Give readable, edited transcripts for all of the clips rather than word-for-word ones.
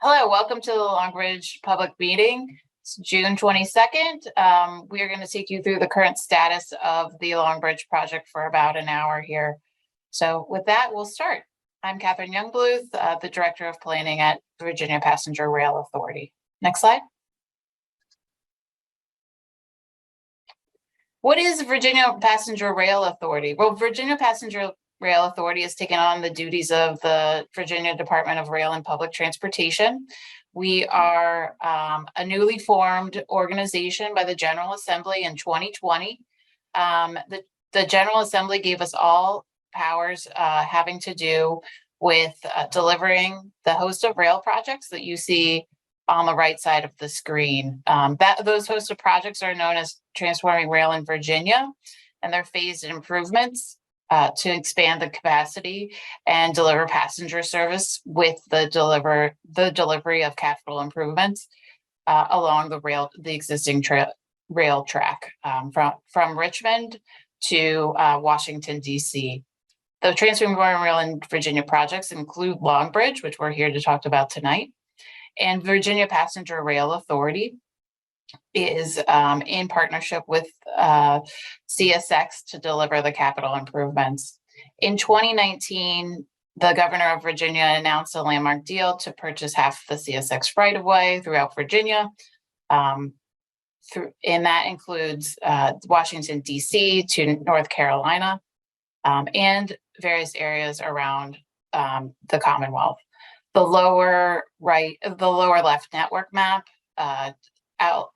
Hello, welcome to the Longbridge public meeting. It's June 22nd. We are going to take you through the current status of the Longbridge project for about an hour here. So with that, we'll start. I'm Catherine Youngbluth, the Director of Planning at Virginia Passenger Rail Authority. Next slide. What is Virginia Passenger Rail Authority? Well, Virginia Passenger Rail Authority has taken on the duties of the Virginia Department of Rail and Public Transportation. We are a newly formed organization by the General Assembly in 2020. The General Assembly gave us all powers having to do with delivering the host of rail projects that you see on the right side of the screen. Those host of projects are known as Transforming Rail in Virginia, and they're phased improvements to expand the capacity and deliver passenger service with the delivery of capital improvements along the existing rail track from Richmond to Washington, D.C. The Transforming Rail in Virginia projects include Longbridge, which we're here to talk about tonight, and Virginia Passenger Rail Authority is in partnership with CSX to deliver the capital improvements. In 2019, the governor of Virginia announced a landmark deal to purchase half the CSX right-of-way throughout Virginia. And that includes Washington, D.C. to North Carolina and various areas around the Commonwealth. The lower left network map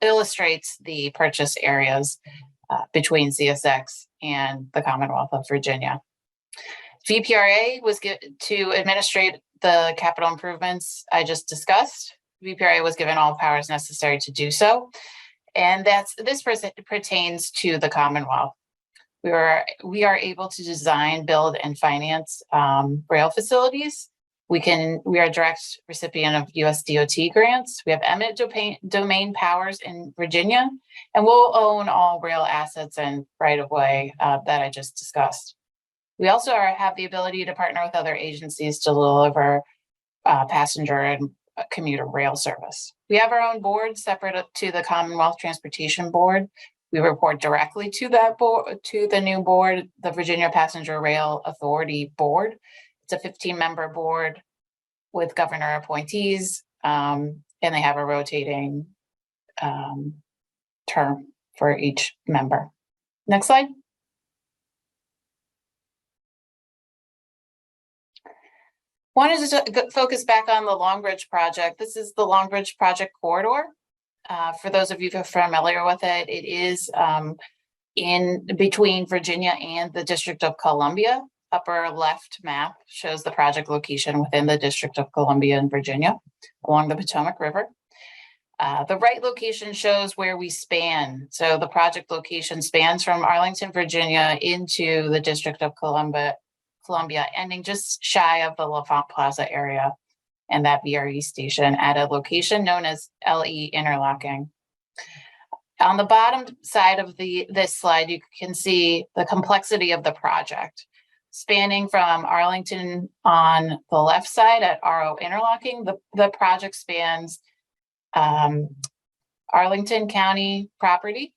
illustrates the purchase areas between CSX and the Commonwealth of Virginia. VPRA was given to administrate the capital improvements I just discussed. VPRA was given all powers necessary to do so, and this pertains to the Commonwealth. We are able to design, build, and finance rail facilities. We are a direct recipient of US DOT grants. We have eminent domain powers in Virginia, and we'll own all rail assets and right-of-way that I just discussed. We also have the ability to partner with other agencies to deliver passenger and commuter rail service. We have our own board separate to the Commonwealth Transportation Board. We report directly to that board, to the new board, the Virginia Passenger Rail Authority Board. It's a 15-member board with governor appointees, and they have a rotating term for each member. Next slide. Wanted to focus back on the Longbridge project. This is the Longbridge project corridor. For those of you who are familiar with it, it is in between Virginia and the District of Columbia. Upper left map shows the project location within the District of Columbia in Virginia along the Potomac River. The right location shows where we span. So the project location spans from Arlington, Virginia into the District of Columbia, ending just shy of the L'Enfant Plaza area and that VRE station at a location known as LE Interlocking. On the bottom side of this slide, you can see the complexity of the project. Spanning from Arlington on the left side at RO Interlocking, the project spans Arlington County property,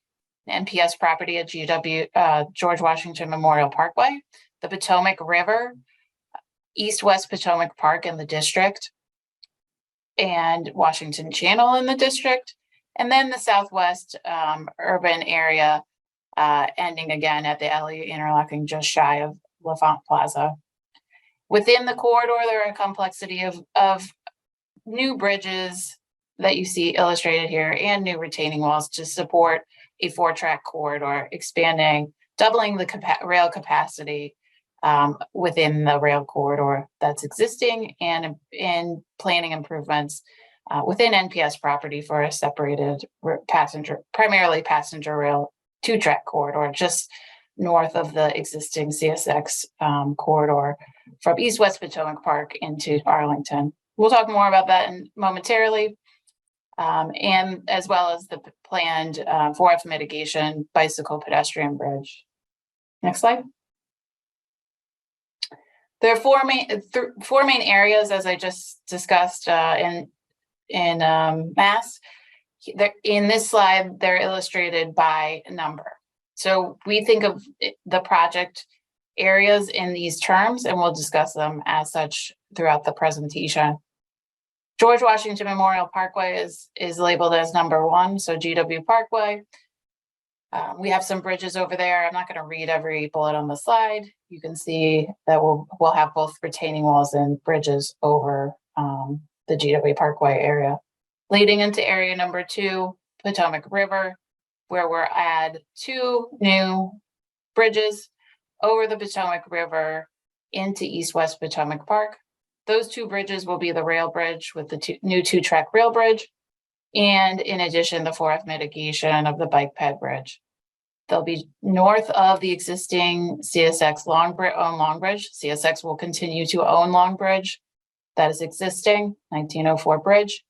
NPS property at George Washington Memorial Parkway, the Potomac River, East-West Potomac Park in the district, and Washington Channel in the district, and then the southwest urban area ending again at the LE Interlocking just shy of L'Enfant Plaza. Within the corridor, there are a complexity of new bridges that you see illustrated here and new retaining walls to support a 4-track corridor, doubling the rail capacity within the rail corridor that's existing, and in planning improvements within NPS property for a separated primarily passenger rail 2-track corridor just north of the existing CSX corridor from East-West Potomac Park into Arlington. We'll talk more about that momentarily, and as well as the planned 4F mitigation bicycle pedestrian bridge. Next slide. There are four main areas, as I just discussed, in Mass. In this slide, they're illustrated by number. So we think of the project areas in these terms, and we'll discuss them as such throughout the presentation. George Washington Memorial Parkway is labeled as number 1, so GW Parkway. We have some bridges over there. I'm not going to read every bullet on the slide. You can see that we'll have both retaining walls and bridges over the GW Parkway area. Leading into area number 2, Potomac River, where we'll add 2 new bridges over the Potomac River into East-West Potomac Park. Those 2 bridges will be the rail bridge with the new 2-track rail bridge, and in addition, the 4F mitigation of the bike ped bridge. They'll be north of the existing CSX Long Bridge. CSX will continue to own Long Bridge. That is existing, 1904 bridge.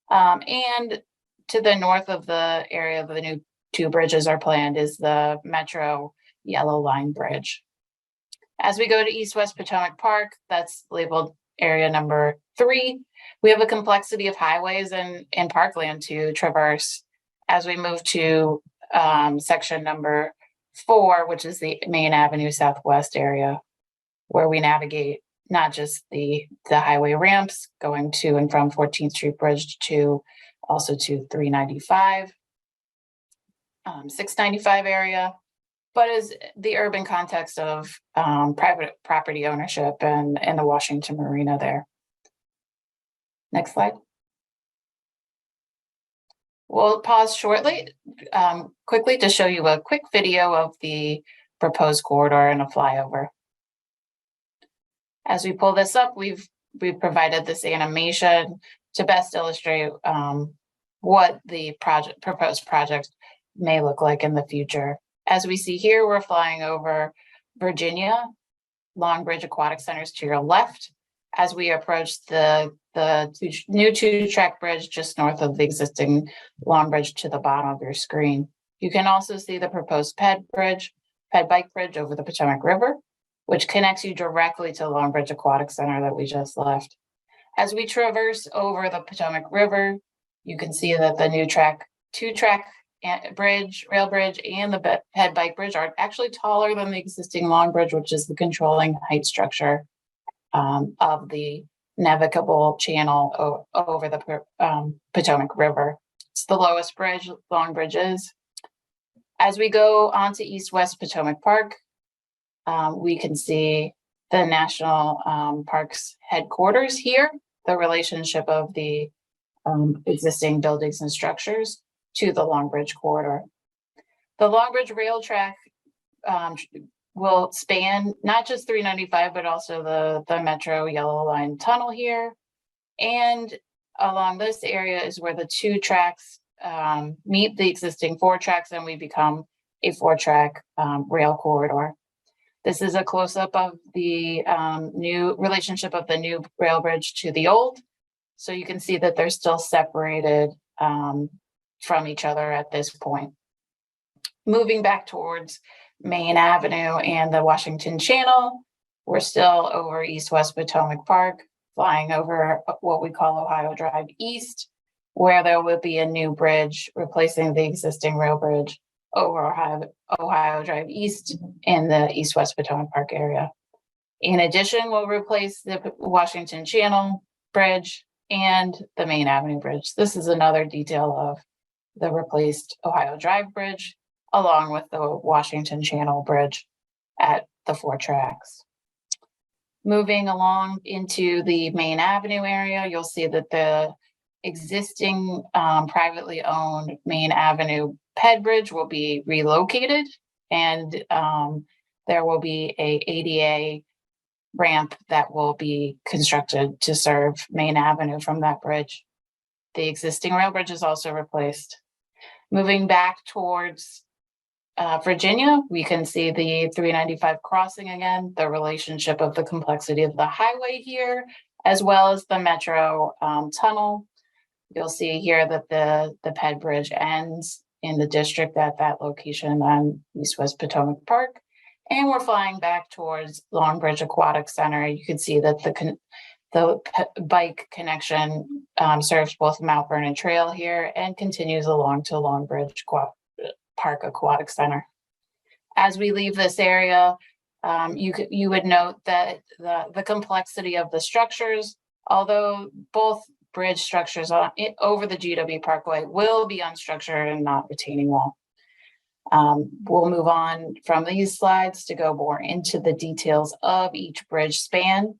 And to the north of the area of the new 2 bridges are planned is the Metro Yellow Line Bridge. As we go to East-West Potomac Park, that's labeled area number 3. We have a complexity of highways and parkland to traverse as we move to section number 4, which is the Main Avenue Southwest area, where we navigate not just the highway ramps going to and from 14th Street Bridge to also to 395, 695 area, but is the urban context of private property ownership and the Washington Marina there. Next slide. We'll pause shortly, quickly to show you a quick video of the proposed corridor and a flyover. As we pull this up, we've provided this animation to best illustrate what the proposed project may look like in the future. As we see here, we're flying over Virginia, Long Bridge Aquatic Centers to your left, as we approach the new 2-track bridge just north of the existing Long Bridge to the bottom of your screen. You can also see the proposed ped bike bridge over the Potomac River, which connects you directly to Long Bridge Aquatic Center that we just left. As we traverse over the Potomac River, you can see that the new 2-track bridge, rail bridge, and the ped bike bridge are actually taller than the existing Long Bridge, which is the controlling height structure of the navigable channel over the Potomac River. It's the lowest bridge Long Bridge is. As we go onto East-West Potomac Park, we can see the National Parks headquarters here, the relationship of the existing buildings and structures to the Long Bridge corridor. The Long Bridge rail track will span not just 395, but also the Metro Yellow Line tunnel here. And along this area is where the 2 tracks meet the existing 4 tracks, and we become a 4-track rail corridor. This is a close-up of the new relationship of the new rail bridge to the old. So you can see that they're still separated from each other at this point. Moving back towards Main Avenue and the Washington Channel, we're still over East-West Potomac Park, flying over what we call Ohio Drive East, where there will be a new bridge replacing the existing rail bridge over Ohio Drive East in the East-West Potomac Park area. In addition, we'll replace the Washington Channel Bridge and the Main Avenue Bridge. This is another detail of the replaced Ohio Drive Bridge, along with the Washington Channel Bridge at the 4 tracks. Moving along into the Main Avenue area, you'll see that the existing privately owned Main Avenue ped bridge will be relocated, and there will be a ADA ramp that will be constructed to serve Main Avenue from that bridge. The existing rail bridge is also replaced. Moving back towards Virginia, we can see the 395 crossing again, the relationship of the complexity of the highway here, as well as the Metro tunnel. You'll see here that the ped bridge ends in the district at that location on East-West Potomac Park. And we're flying back towards Long Bridge Aquatic Center. You can see that The bike connection serves both Mount Vernon Trail here and continues along to Longbridge Park Aquatic Center. As we leave this area, you would note that the complexity of the structures, although both bridge structures over the GW Parkway will be unstructured and not retaining wall. We'll move on from these slides to go more into the details of each bridge span,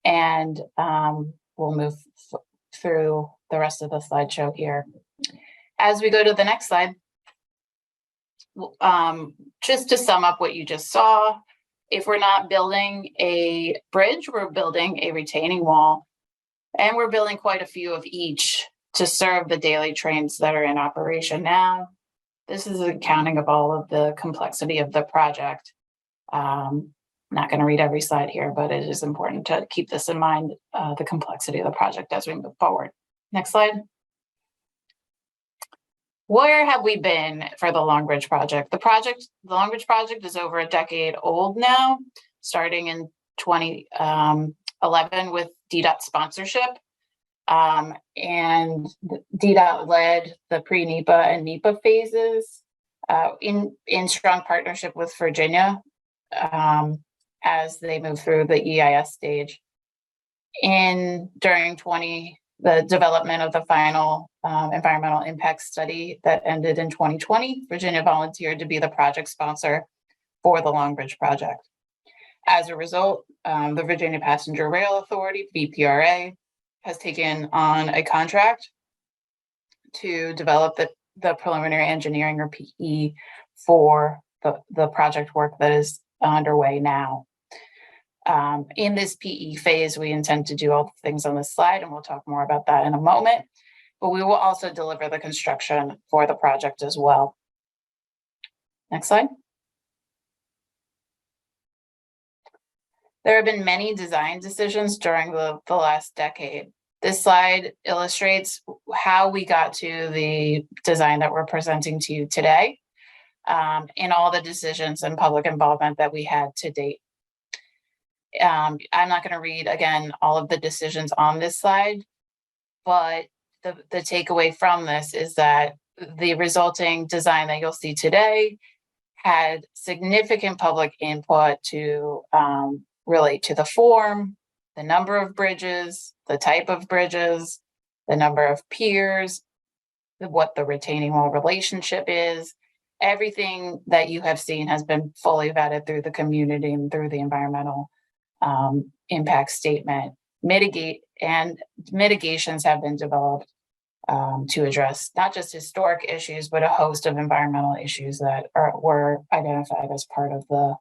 and we'll move through the rest of the slideshow here. As we go to the next slide, just to sum up what you just saw, if we're not building a bridge, we're building a retaining wall, and we're building quite a few of each to serve the daily trains that are in operation now. This is an accounting of all of the complexity of the project. Not going to read every slide here, but it is important to keep this in mind, the complexity of the project as we move forward. Next slide. Where have we been for the Longbridge project? The Longbridge project is over a decade old now, starting in 2011 with DDOT sponsorship. And DDOT led the pre-NEPA and NEPA phases in strong partnership with Virginia as they move through the EIS stage. During the development of the final environmental impact study that ended in 2020, Virginia volunteered to be the project sponsor for the Longbridge project. As a result, the Virginia Passenger Rail Authority, VPRA, has taken on a contract to develop the preliminary engineering, or PE, for the project work that is underway now. In this PE phase, we intend to do all the things on this slide, and we'll talk more about that in a moment, but we will also deliver the construction for the project as well. Next slide. There have been many design decisions during the last decade. This slide illustrates how we got to the design that we're presenting to you today, and all the decisions and public involvement that we had to date. I'm not going to read again all of the decisions on this slide, but the takeaway from this is that the resulting design that you'll see today had significant public input to relate to the form, the number of bridges, the type of bridges, the number of piers, what the retaining wall relationship is. Everything that you have seen has been fully vetted through the community and through the environmental impact statement. Mitigations have been developed to address not just historic issues, but a host of environmental issues that were identified as part of the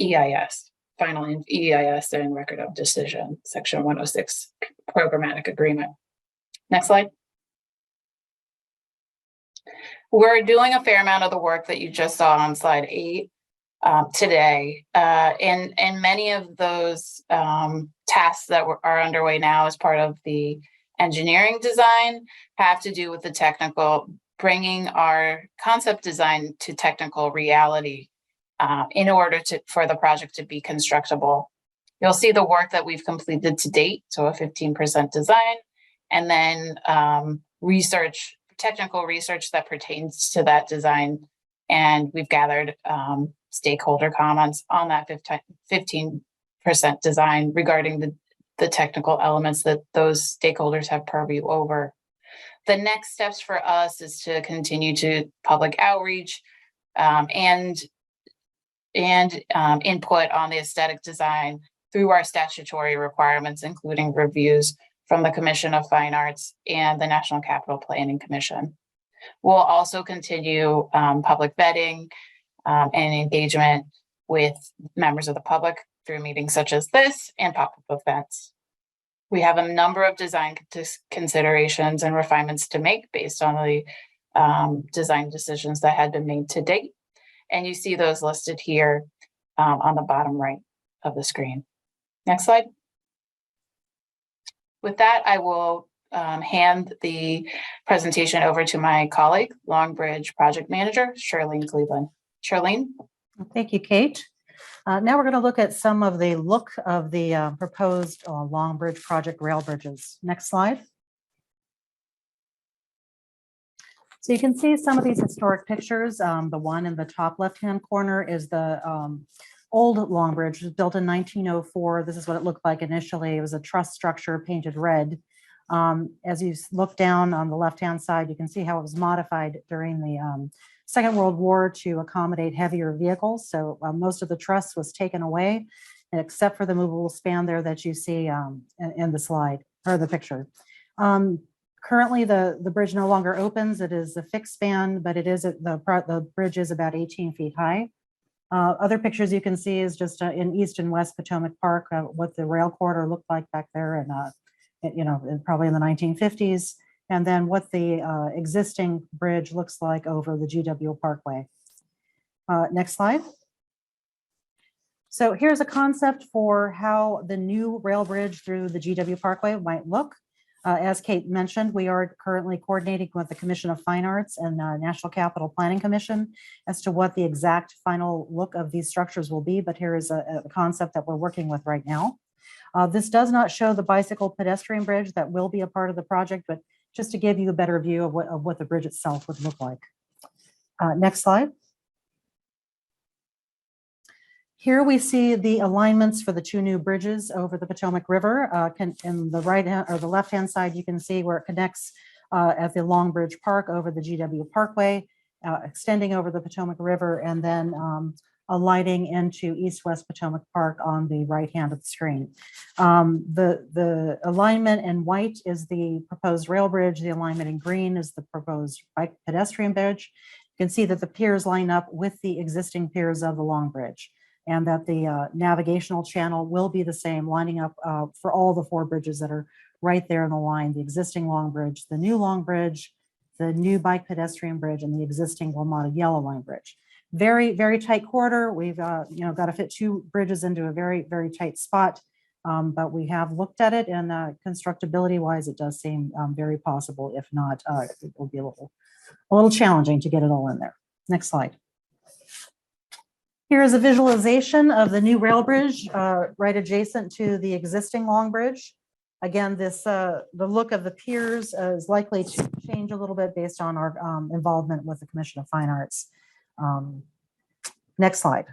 EIS, final EIS and record of decision, section 106 programmatic agreement. Next slide. We're doing a fair amount of the work that you just saw on slide 8 today, and many of those tasks that are underway now as part of the engineering design have to do with the technical, bringing our concept design to technical reality in order for the project to be constructible. You'll see the work that we've completed to date, so a 15% design, and then technical research that pertains to that design. And we've gathered stakeholder comments on that 15% design regarding the technical elements that those stakeholders have purview over. The next steps for us is to continue to public outreach and input on the aesthetic design through our statutory requirements, including reviews from the Commission of Fine Arts and the National Capital Planning Commission. We'll also continue public vetting and engagement with members of the public through meetings such as this and pop-up events. We have a number of design considerations and refinements to make based on the design decisions that had been made to date. And you see those listed here on the bottom right of the screen. Next slide. With that, I will hand the presentation over to my colleague, Longbridge Project Manager, Charlene Cleveland. Charlene? Thank you, Kate. Now we're going to look at some of the look of the proposed Long Bridge project rail bridges. Next slide. So you can see some of these historic pictures. The one in the top left-hand corner is the old Long Bridge, built in 1904. This is what it looked like initially. It was a truss structure painted red. As you look down on the left-hand side, you can see how it was modified during the Second World War to accommodate heavier vehicles. So most of the truss was taken away, except for the movable span there that you see in the slide or the picture. Currently, the bridge no longer opens. It is a fixed span, but it is the bridge is about 18 feet high. Other pictures you can see is just in East and West Potomac Park, what the rail corridor looked like back there, and probably in the 1950s, and then what the existing bridge looks like over the GW Parkway. Next slide. So here's a concept for how the new rail bridge through the GW Parkway might look. As Kate mentioned, we are currently coordinating with the Commission of Fine Arts and National Capital Planning Commission as to what the exact final look of these structures will be, but here is a concept that we're working with right now. This does not show the bicycle pedestrian bridge that will be a part of the project, but just to give you a better view of what the bridge itself would look like. Next slide. Here we see the alignments for the two new bridges over the Potomac River. In the right hand or the left hand side, you can see where it connects at the Long Bridge Park over the GW Parkway, extending over the Potomac River, and then alighting into East-West Potomac Park on the right hand of the screen. The alignment in white is the proposed rail bridge. The alignment in green is the proposed bike pedestrian bridge. You can see that the piers line up with the existing piers of the Long Bridge, and that the navigational channel will be the same, lining up for all the four bridges that are right there in the line: the existing Long Bridge, the new Long Bridge, the new bike pedestrian bridge, and the existing WMATA Yellow Line Bridge. Very, very tight corridor. We've got to fit two bridges into a very, very tight spot, but we have looked at it, and constructability-wise, it does seem very possible. If not, it will be a little challenging to get it all in there. Next slide. Here is a visualization of the new rail bridge right adjacent to the existing Long Bridge. Again, the look of the piers is likely to change a little bit based on our involvement with the Commission of Fine Arts. Next slide.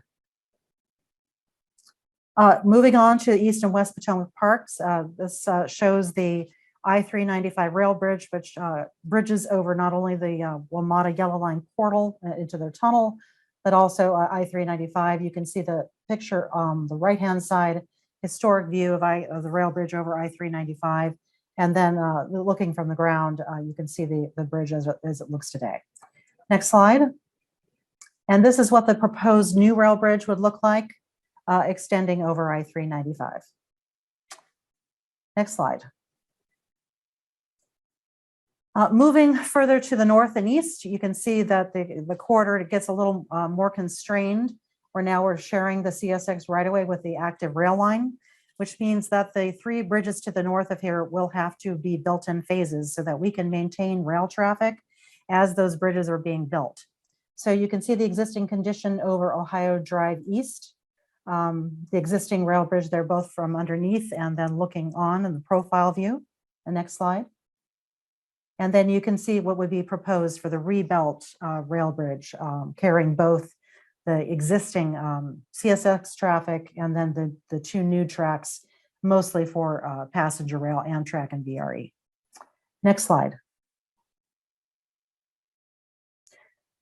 Moving on to East and West Potomac Parks, this shows the I-395 rail bridge, which bridges over not only the WMATA Yellow Line portal into their tunnel, but also I-395. You can see the picture on the right-hand side, historic view of the rail bridge over I-395. And then looking from the ground, you can see the bridge as it looks today. Next slide. And this is what the proposed new rail bridge would look like, extending over I-395. Next slide. Moving further to the north and east, you can see that the corridor gets a little more constrained. We're sharing the CSX right away with the active rail line, which means that the three bridges to the north of here will have to be built in phases so that we can maintain rail traffic as those bridges are being built. So you can see the existing condition over Ohio Drive East, the existing rail bridge there, both from underneath and then looking on in the profile view. The next slide. And then you can see what would be proposed for the rebuilt rail bridge, carrying both the existing CSX traffic and then the two new tracks, mostly for passenger rail, Amtrak and VRE. Next slide.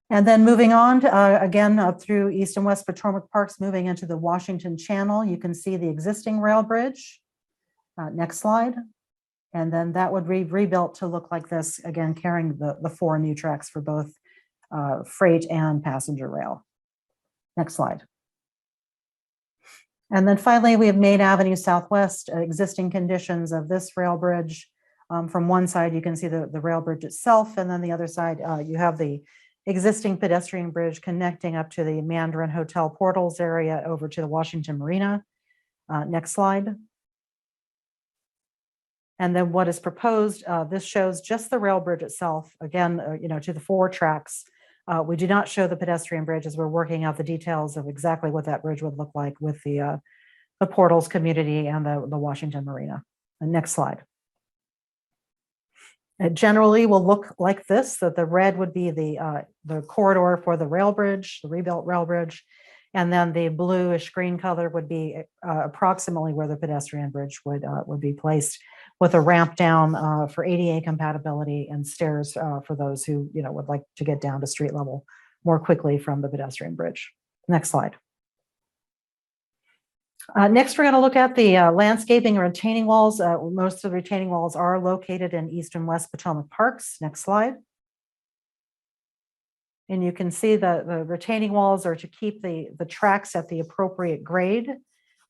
And then moving on, again, up through East and West Potomac Parks, moving into the Washington Channel, you can see the existing rail bridge. Next slide. And then that would be rebuilt to look like this, again, carrying the four new tracks for both freight and passenger rail. Next slide. And then finally, we have Main Avenue Southwest, existing conditions of this rail bridge. From one side, you can see the rail bridge itself, and then the other side, you have the existing pedestrian bridge connecting up to the Mandarin Hotel Portals area over to the Washington Marina. Next slide. And then what is proposed, this shows just the rail bridge itself, again, to the four tracks We do not show the pedestrian bridge as we're working out the details of exactly what that bridge would look like with the Portals community and the Washington Marina. The next slide. It generally will look like this, that the red would be the corridor for the rail bridge, the rebuilt rail bridge, and then the bluish green color would be approximately where the pedestrian bridge would be placed, with a ramp down for ADA compatibility and stairs for those who would like to get down to street level more quickly from the pedestrian bridge. Next slide. Next, we're going to look at the landscaping or retaining walls. Most of the retaining walls are located in East and West Potomac Parks. Next slide. And you can see the retaining walls are to keep the tracks at the appropriate grade.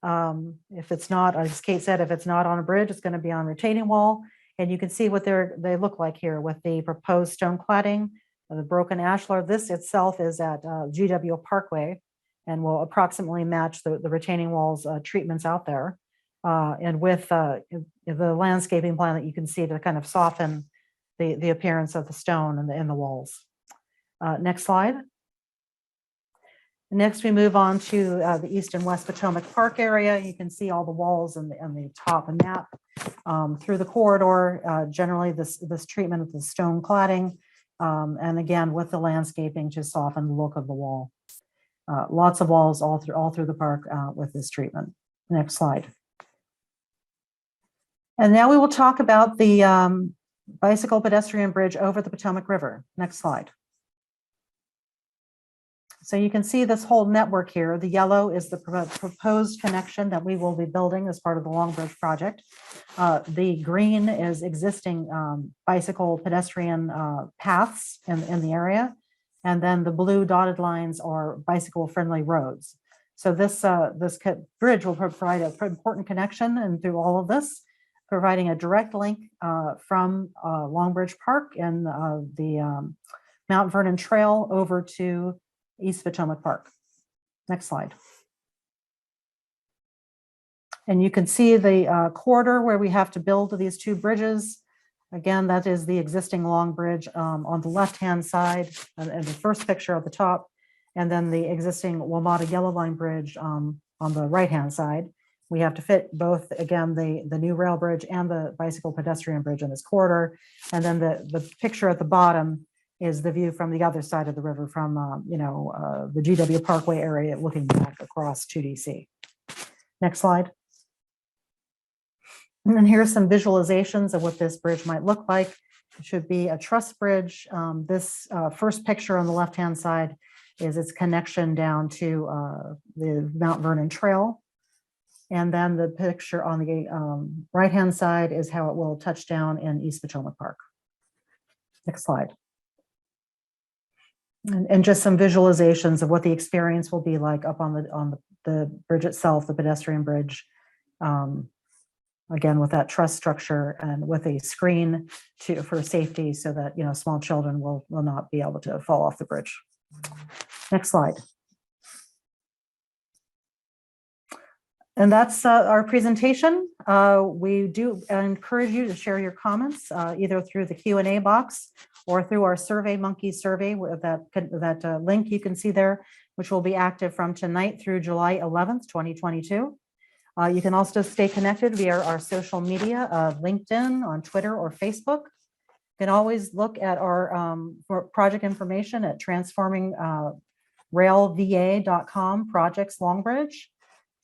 If it's not, as Kate said, if it's not on a bridge, it's going to be on retaining wall. And you can see what they look like here with the proposed stone cladding, the broken ashlar. This itself is at GW Parkway, and will approximately match the retaining walls treatments out there. And with the landscaping plan that you can see to kind of soften the appearance of the stone and the walls. Next slide. Next, we move on to the East and West Potomac Park area. You can see all the walls on the top of the map. Through the corridor, generally this treatment of the stone cladding, and again, with the landscaping to soften the look of the wall. Lots of walls all through the park with this treatment. Next slide. And now we will talk about the bicycle pedestrian bridge over the Potomac River. Next slide. So you can see this whole network here. The yellow is the proposed connection that we will be building as part of the Long Bridge project. The green is existing bicycle pedestrian paths in the area. And then the blue dotted lines are bicycle-friendly roads. So this bridge will provide an important connection, and through all of this, providing a direct link from Long Bridge Park and the Mount Vernon Trail over to East Potomac Park. Next slide. And you can see the corridor where we have to build these two bridges. Again, that is the existing Long Bridge on the left-hand side, and the first picture at the top, and then the existing WMATA Yellow Line Bridge on the right-hand side. We have to fit both, again, the new rail bridge and the bicycle pedestrian bridge in this corridor. And then the picture at the bottom is the view from the other side of the river from, the GW Parkway area looking back across to DC. Next slide. And then here's some visualizations of what this bridge might look like. It should be a truss bridge. This first picture on the left-hand side is its connection down to the Mount Vernon Trail. And then the picture on the right-hand side is how it will touch down in East Potomac Park. Next slide. And just some visualizations of what the experience will be like up on the bridge itself, the pedestrian bridge. Again, with that truss structure and with a screen for safety so that, small children will not be able to fall off the bridge. Next slide. And that's our presentation. We do encourage you to share your comments either through the Q&A box or through our SurveyMonkey survey, that link you can see there, which will be active from tonight through July 11th, 2022. You can also stay connected via our social media, LinkedIn, on Twitter or Facebook. You can always look at our project information at transformingrailva.com projects Longbridge.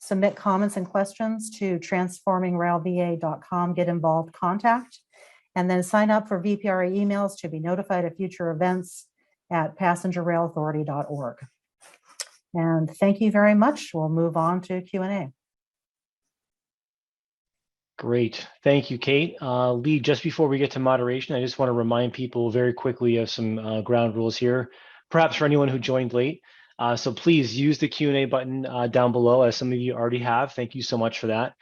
Submit comments and questions to transformingrailva.com get involved contact, and then sign up for VPRA emails to be notified of future events at passengerrailauthority.org. And thank you very much. We'll move on to Q&A. Great. Thank you, Kate. Lee, just before we get to moderation, I just want to remind people very quickly of some ground rules here, perhaps for anyone who joined late. So please use the Q&A button down below, as some of you already have. Thank you so much for that.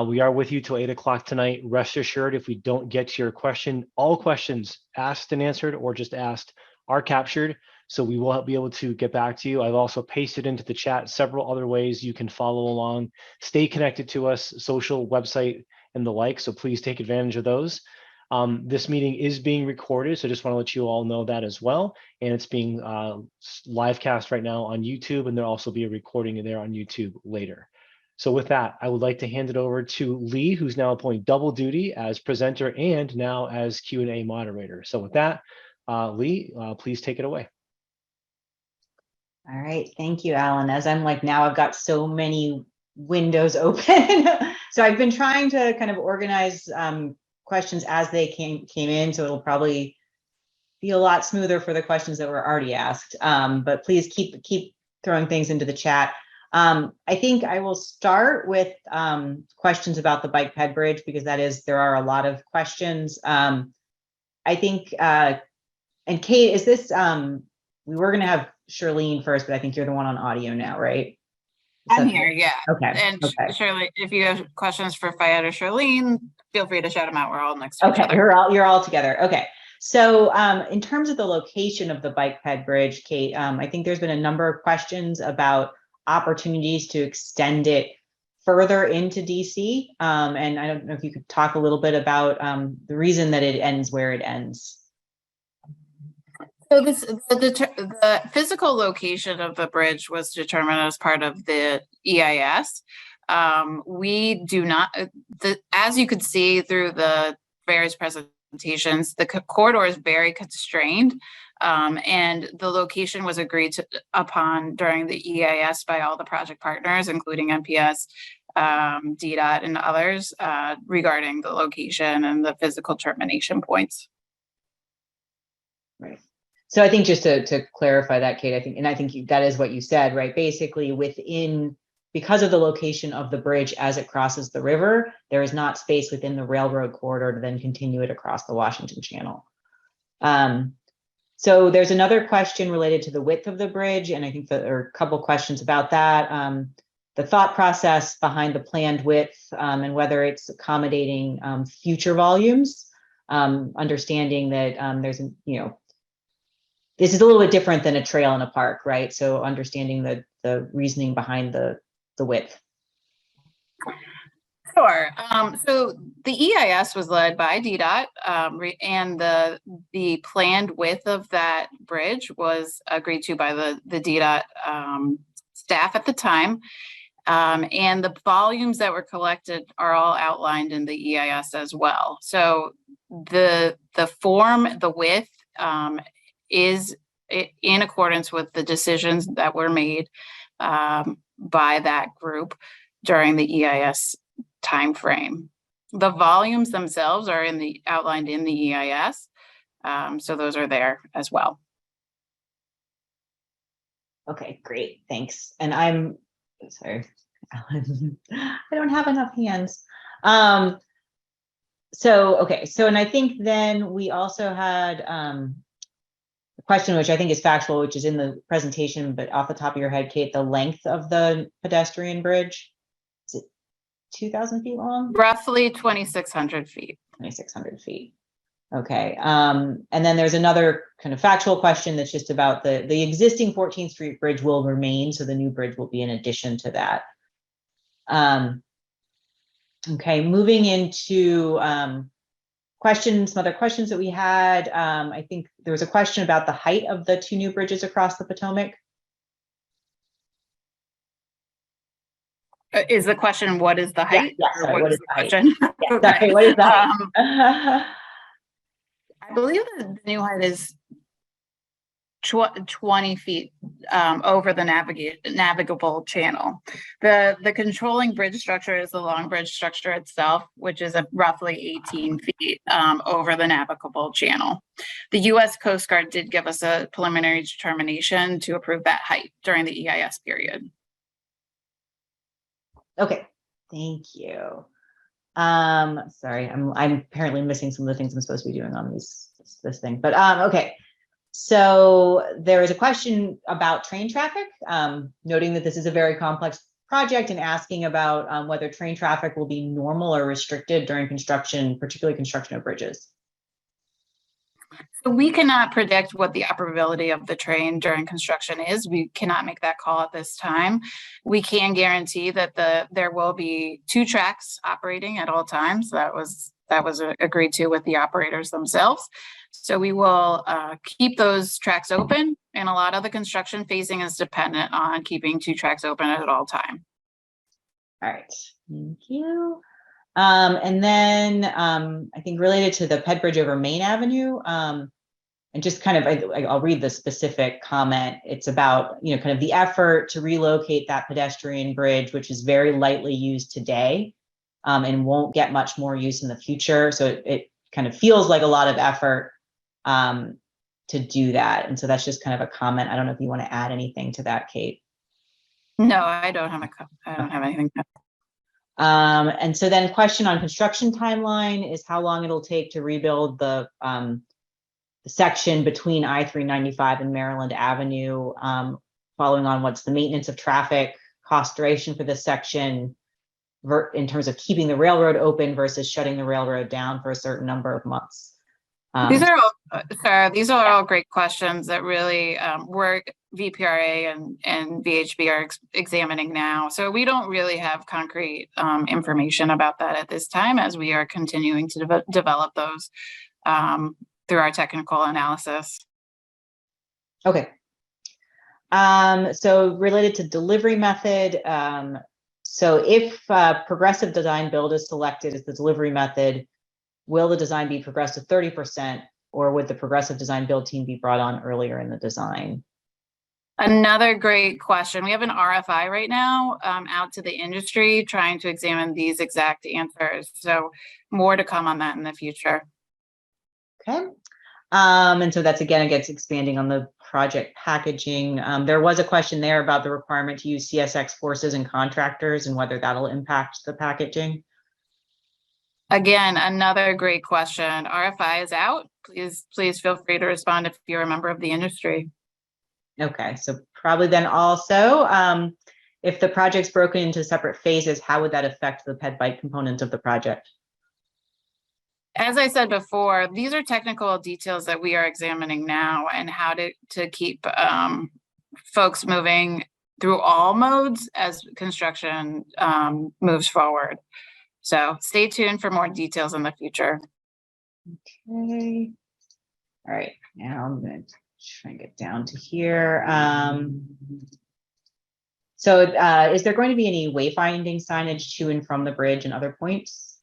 We are with you till 8 o'clock tonight. Rest assured, if we don't get to your question, all questions asked and answered or just asked are captured. So we will be able to get back to you. I've also pasted into the chat several other ways you can follow along, stay connected to us, social, website, and the like. So please take advantage of those. This meeting is being recorded, so just want to let you all know that as well. And it's being live cast right now on YouTube, and there'll also be a recording there on YouTube later. So with that, I would like to hand it over to Lee, who's now pulling double duty as presenter and now as Q&A moderator. So with that, Lee, please take it away. All right, thank you, Alan. As I'm like, now I've got so many windows open. So I've been trying to kind of organize questions as they came in, so it'll probably be a lot smoother for the questions that were already asked. But please keep throwing things into the chat. I think I will start with questions about the bike ped bridge, because there are a lot of questions. I think, and Kate, is this, we were gonna have Charlene first, but I think you're the one on audio now, right? I'm here, yeah. Okay. And Okay. Shirley, if you have questions for Fayette or Charlene, feel free to shout them out. We're all next to each Okay, other. you're all together. Okay. So in terms of the location of the bike ped bridge, Kate, I think there's been a number of questions about opportunities to extend it further into DC. And I don't know if you could talk a little bit about the reason that it ends where it ends. So the physical location of the bridge was determined as part of the EIS. We do not, as you could see through the various presentations, the corridor is very constrained, and the location was agreed upon during the EIS by all the project partners, including MPS, DDOT, and others, regarding the location and the physical termination points. Right. So I think just to clarify that, Kate, I think that is what you said, right? Basically, because of the location of the bridge as it crosses the river, there is not space within the railroad corridor to then continue it across the Washington Channel. So there's another question related to the width of the bridge, and I think there are a couple questions about that. The thought process behind the planned width, and whether it's accommodating future volumes, understanding that there's, this is a little bit different than a trail in a park, right? So understanding the reasoning behind the width. Sure. So the EIS was led by DDOT, and the planned width of that bridge was agreed to by the DDOT staff at the time. And the volumes that were collected are all outlined in the EIS as well. So the width is in accordance with the decisions that were made by that group during the EIS timeframe. The volumes themselves are outlined in the EIS, so those are there as well. Okay, great, thanks. And I'm sorry, Alan, I don't have enough hands. And I think then we also had a question which I think is factual, which is in the presentation, but off the top of your head, Kate, the length of the pedestrian bridge, is it 2,000 feet long? Roughly 2,600 feet. 2,600 feet. Okay. And then there's another kind of factual question that's just about the existing 14th Street bridge will remain, so the new bridge will be in addition to that. Okay, moving into some other questions that we had. I think there was a question about the height of the two new bridges across the Potomac. Is the question, what is the height? Yeah, sorry, what is the question? Yeah, sorry, what is the height? I believe the new height is 20 feet over the navigable channel. The controlling bridge structure is the long bridge structure itself, which is roughly 18 feet over the navigable channel. The U.S. Coast Guard did give us a preliminary determination to approve that height during the EIS period. Okay, thank you. Sorry, I'm apparently missing some of the things I'm supposed to be doing on this thing, but okay. So there is a question about train traffic, noting that this is a very complex project and asking about whether train traffic will be normal or restricted during construction, particularly construction of bridges. So we cannot predict what the operability of the train during construction is. We cannot make that call at this time. We can guarantee that there will be 2 tracks operating at all times. That was that was agreed to with the operators themselves. So we will keep those tracks open, and a lot of the construction phasing is dependent on keeping 2 tracks open at all time. All right, thank you. And then I think related to the Ped Bridge over Main Avenue, and just kind of, I'll read the specific comment. It's about, kind of the effort to relocate that pedestrian bridge, which is very lightly used today, and won't get much more use in the future. So it kind of feels like a lot of effort to do that. And so that's just kind of a comment. I don't know if you want to add anything to that, Kate. No, I don't have anything. And so then question on construction timeline is how long it'll take to rebuild the section between I-395 and Maryland Avenue, following on what's the maintenance of traffic cost duration for this section in terms of keeping the railroad open versus shutting the railroad down for a certain number of months. These are all, Sarah, these are all great questions that really we're VPRA and VHB are examining now. So we don't really have concrete information about that at this time, as we are continuing to develop those through our technical analysis. Okay. So related to delivery method, so if progressive design build is selected as the delivery method, will the design be progressed to 30%, or would the progressive design build team be brought on earlier in the design? Another great question. We have an RFI right now out to the industry trying to examine these exact answers. So more to come on that in the future. Okay. And so that's, again, it gets expanding on the project packaging. There was a question there about the requirement to use CSX forces and contractors and whether that'll impact the packaging. Again, another great question. RFI is out. Please feel free to respond if you're a member of the industry. Okay, so probably then also, if the project's broken into separate phases, how would that affect the ped bike component of the project? As I said before, these are technical details that we are examining now, and how to keep folks moving through all modes as construction moves forward. So stay tuned for more details in the future. Okay. All right, now I'm going to try and get down to here. So is there going to be any wayfinding signage to and from the bridge and other points?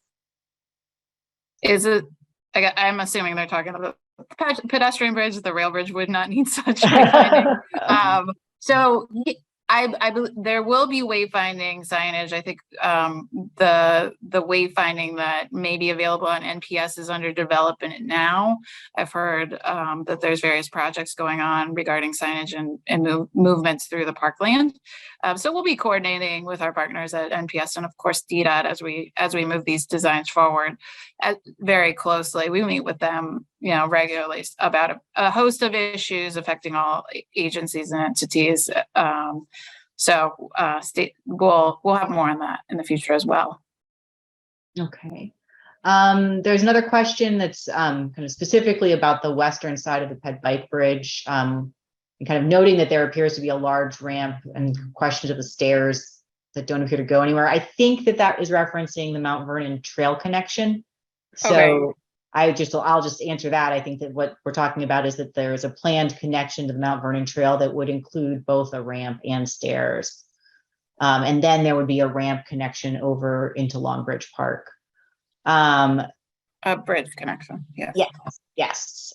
Is it, I'm assuming they're talking about the pedestrian bridge. The rail bridge would not need such wayfinding. So I believe there will be wayfinding signage. I think the wayfinding that may be available on NPS is under development now. I've heard that there's various projects going on regarding signage and movements through the parkland. So we'll be coordinating with our partners at NPS and of course DDOT as we move these designs forward very closely. We meet with them, regularly about a host of issues affecting all agencies and entities. So we'll have more on that in the future as well. Okay. There's another question that's kind of specifically about the western side of the Ped Bike Bridge, and kind of noting that there appears to be a large ramp and questions of the stairs that don't appear to go anywhere. I think that is referencing the Mount Vernon Trail connection. So okay. I'll just answer that. I think that what we're talking about is that there's a planned connection to the Mount Vernon Trail that would include both a ramp and stairs. And then there would be a ramp connection over into Long Bridge Park. A bridge connection, yes. Yes.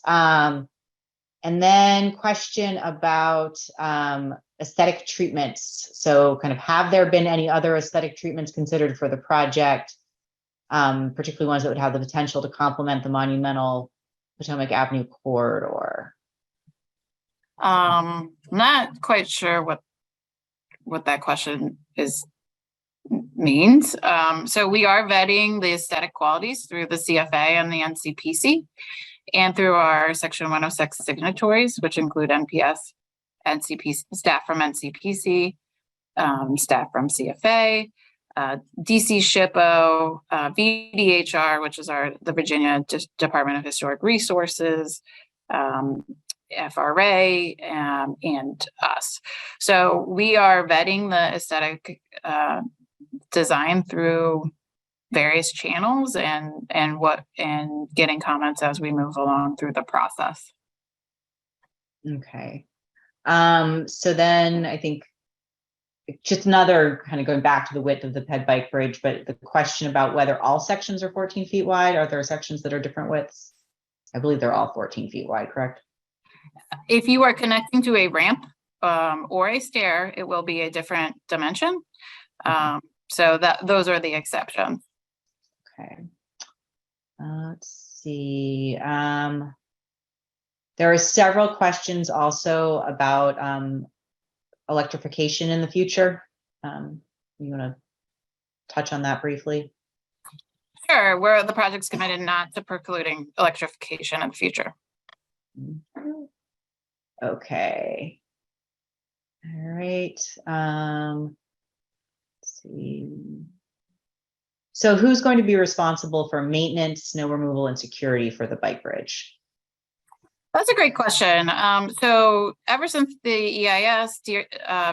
And then question about aesthetic treatments. So kind of, have there been any other aesthetic treatments considered for the project? Particularly ones that would have the potential to complement the monumental Potomac Avenue corridor. Not quite sure what that question means. So we are vetting the aesthetic qualities through the CFA and the NCPC, and through our Section 106 signatories, which include NPS, NCPC, staff from NCPC, staff from CFA, DC SHPO, VDHR, which is the Virginia Department of Historic Resources, FRA, and us. So we are vetting the aesthetic design through various channels and getting comments as we move along through the process. Okay. So then I think just another kind of going back to the width of the ped bike bridge, but the question about whether all sections are 14 feet wide. Are there sections that are different widths? I believe they're all 14 feet wide, correct? If you are connecting to a ramp or a stair, it will be a different dimension. So those are the exceptions. Okay. Let's see. There are several questions also about electrification in the future. You want to touch on that briefly? Sure, where the project's committed not to precluding electrification in the future. Okay. All right. Let's see. So who's going to be responsible for maintenance, snow removal, and security for the bike bridge? That's a great question. So ever since the EIS,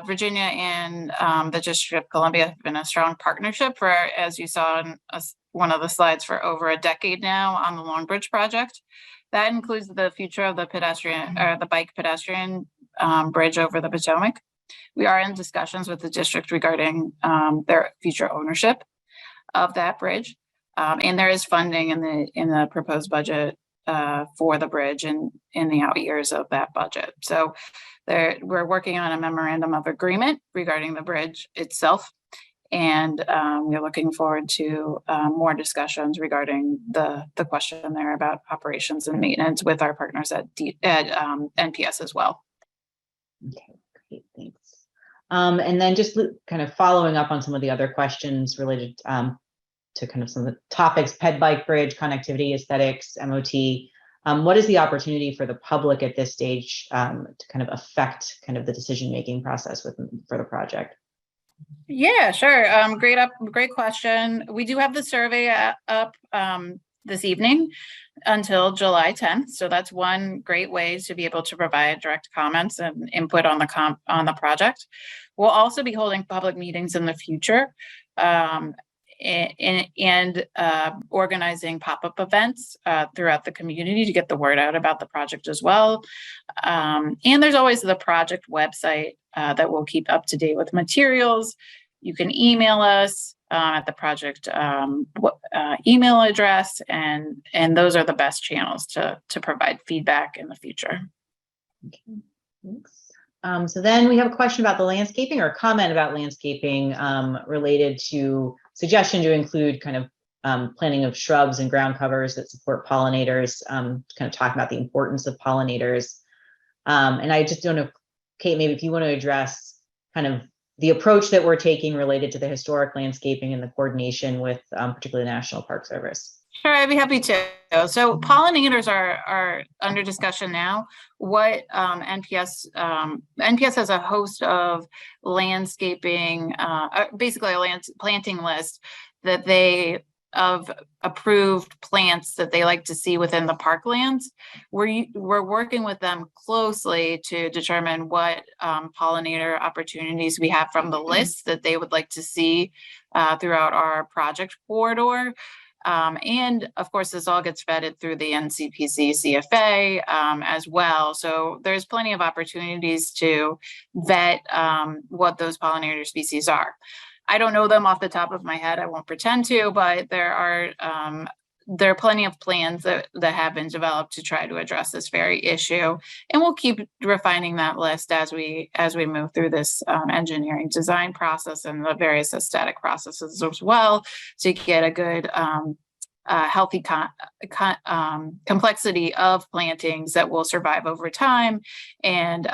Virginia and the District of Columbia have been a strong partnership for, as you saw in one of the slides, for over a decade now on the Long Bridge project. That includes the future of the bike pedestrian bridge over the Potomac. We are in discussions with the district regarding their future ownership of that bridge. And there is funding in the proposed budget for the bridge and in the out years of that budget. So we're working on a memorandum of agreement regarding the bridge itself. And we're looking forward to more discussions regarding the question there about operations and maintenance with our partners at NPS as well. Okay, great, thanks. And then just kind of following up on some of the other questions related to kind of some of the topics, ped bike bridge, connectivity, aesthetics, MOT. What is the opportunity for the public at this stage to kind of affect kind of the decision-making process for the project? Yeah, sure. Great question. We do have the survey up this evening until July 10th. So that's one great way to be able to provide direct comments and input on the project. We'll also be holding public meetings in the future and organizing pop-up events throughout the community to get the word out about the project as well. And there's always the project website that will keep up to date with materials. You can email us at the project email address, and those are the best channels to provide feedback in the future. Okay, thanks. So then we have a question about the landscaping, or a comment about landscaping related to suggestion to include kind of planting of shrubs and ground covers that support pollinators, kind of talking about the importance of pollinators. And I just don't know, Kate, maybe if you want to address kind of the approach that we're taking related to the historic landscaping and the coordination with particularly the National Park Service. Sure, I'd be happy to. So pollinators are under discussion now. What NPS has a host of landscaping, basically a planting list that of approved plants that they like to see within the parklands. We're working with them closely to determine what pollinator opportunities we have from the list that they would like to see throughout our project corridor. And of course, this all gets vetted through the NCPC CFA as well. So there's plenty of opportunities to vet what those pollinator species are. I don't know them off the top of my head. I won't pretend to, but there are plenty of plans that have been developed to try to address this very issue. And we'll keep refining that list as we move through this engineering design process and the various aesthetic processes as well, to get a good healthy complexity of plantings that will survive over time and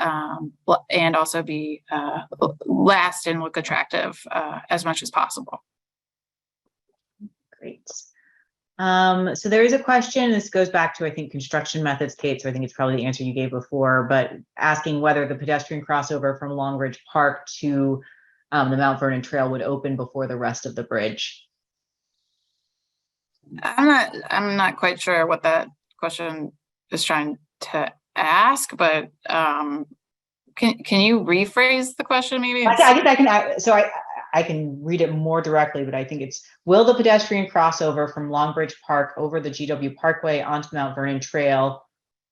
also be last and look attractive as much as possible. Great. So there is a question, this goes back to, I think, construction methods, Kate, so I think it's probably the answer you gave before, but asking whether the pedestrian crossover from Long Bridge Park to the Mount Vernon Trail would open before the rest of the bridge. I'm not quite sure what that question is trying to ask, but can you rephrase the question maybe? I guess I can. So I can read it more directly, but I think it's, will the pedestrian crossover from Longbridge Park over the GW Parkway onto Mount Vernon Trail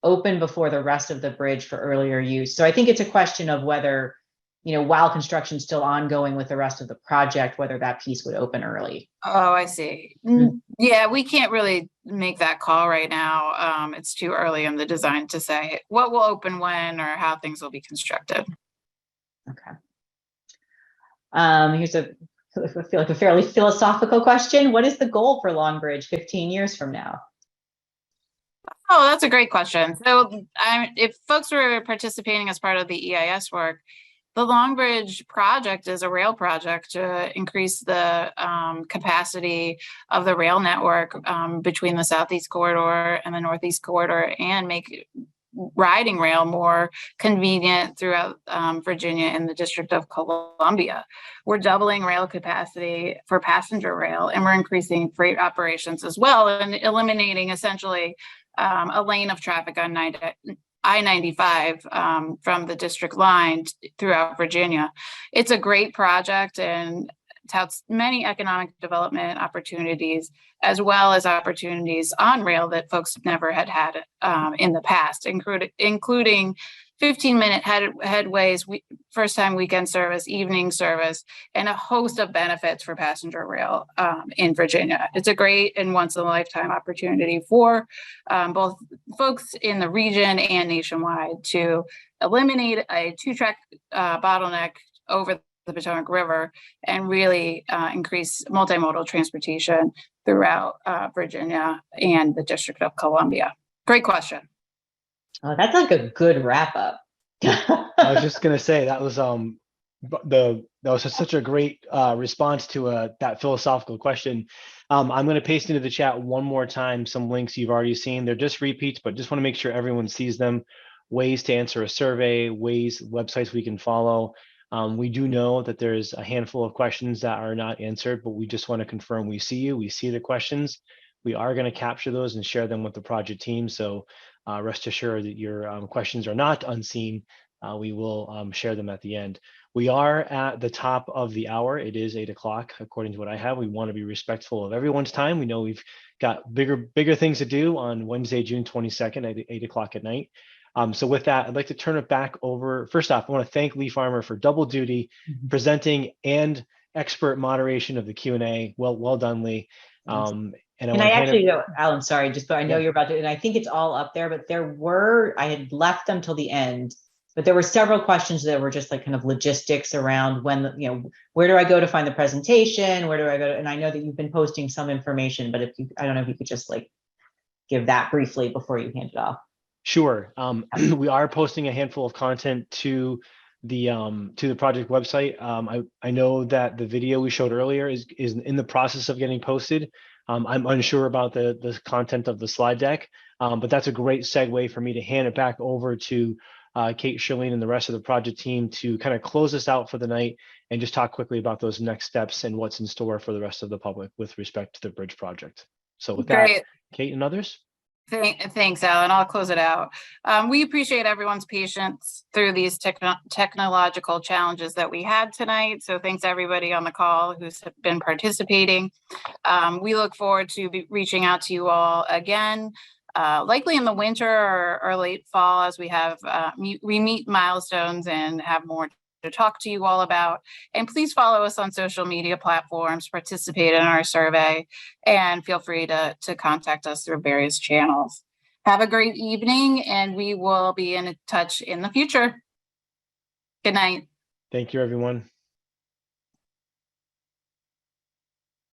open before the rest of the bridge for earlier use? So I think it's a question of whether, while construction's still ongoing with the rest of the project, whether that piece would open early. Oh, I see. Yeah, we can't really make that call right now. It's too early in the design to say what will open when or how things will be constructed. Okay. Here's I feel like a fairly philosophical question. What is the goal for Longbridge 15 years from now? Oh, that's a great question. So if folks were participating as part of the EIS work, the Longbridge project is a rail project to increase the capacity of the rail network between the Southeast Corridor and the Northeast Corridor, and make riding rail more convenient throughout Virginia and the District of Columbia. We're doubling rail capacity for passenger rail, and we're increasing freight operations as well, and eliminating essentially a lane of traffic on I-95 from the district line throughout Virginia. It's a great project and touts many economic development opportunities, as well as opportunities on rail that folks never had in the past, including 15-minute headways, first time weekend service, evening service, and a host of benefits for passenger rail in Virginia. It's a great and once in a lifetime opportunity for both folks in the region and nationwide to eliminate a 2-track bottleneck over the Potomac River and really increase multimodal transportation throughout Virginia and the District of Columbia. Great question. Oh, that's like a good wrap up. I was just gonna say that was such a great response to that philosophical question. I'm going to paste into the chat one more time some links you've already seen. They're just repeats, but just want to make sure everyone sees them. Ways to answer a survey, websites we can follow. We do know that there's a handful of questions that are not answered, but we just want to confirm we see you. We see the questions. We are going to capture those and share them with the project team. So rest assured that your questions are not unseen. We will share them at the end. We are at the top of the hour. It is 8 o'clock, according to what I have. We want to be respectful of everyone's time. We know we've got bigger things to do on Wednesday, June 22nd at 8 o'clock at night. So with that, I'd like to turn it back over. First off, I want to thank Lee Farmer for double duty, presenting and expert moderation of the Q&A. Well done, Lee. And I actually know, Alan, sorry, but I know you're about to, and I think it's all up there, but I had left them till the end, but there were several questions that were just like kind of logistics around when, where do I go to find the presentation? Where do I go? And I know that you've been posting some information, but I don't know if you could just like give that briefly before you hand it off. Sure. We are posting a handful of content to the project website. I know that the video we showed earlier is in the process of getting posted. I'm unsure about the content of the slide deck, but that's a great segue for me to hand it back over to Kate, Shirlene, and the rest of the project team to kind of close us out for the night and just talk quickly about those next steps and what's in store for the rest of the public with respect to the bridge project. So with that, Kate and others. Thanks, Alan. I'll close it out. We appreciate everyone's patience through these technological challenges that we had tonight. So thanks everybody on the call who's been participating. We look forward to reaching out to you all again, likely in the winter or late fall, as we have we meet milestones and have more to talk to you all about. And please follow us on social media platforms, participate in our survey, and feel free to contact us through various channels. Have a great evening, and we will be in touch in the future. Good night. Thank you, everyone.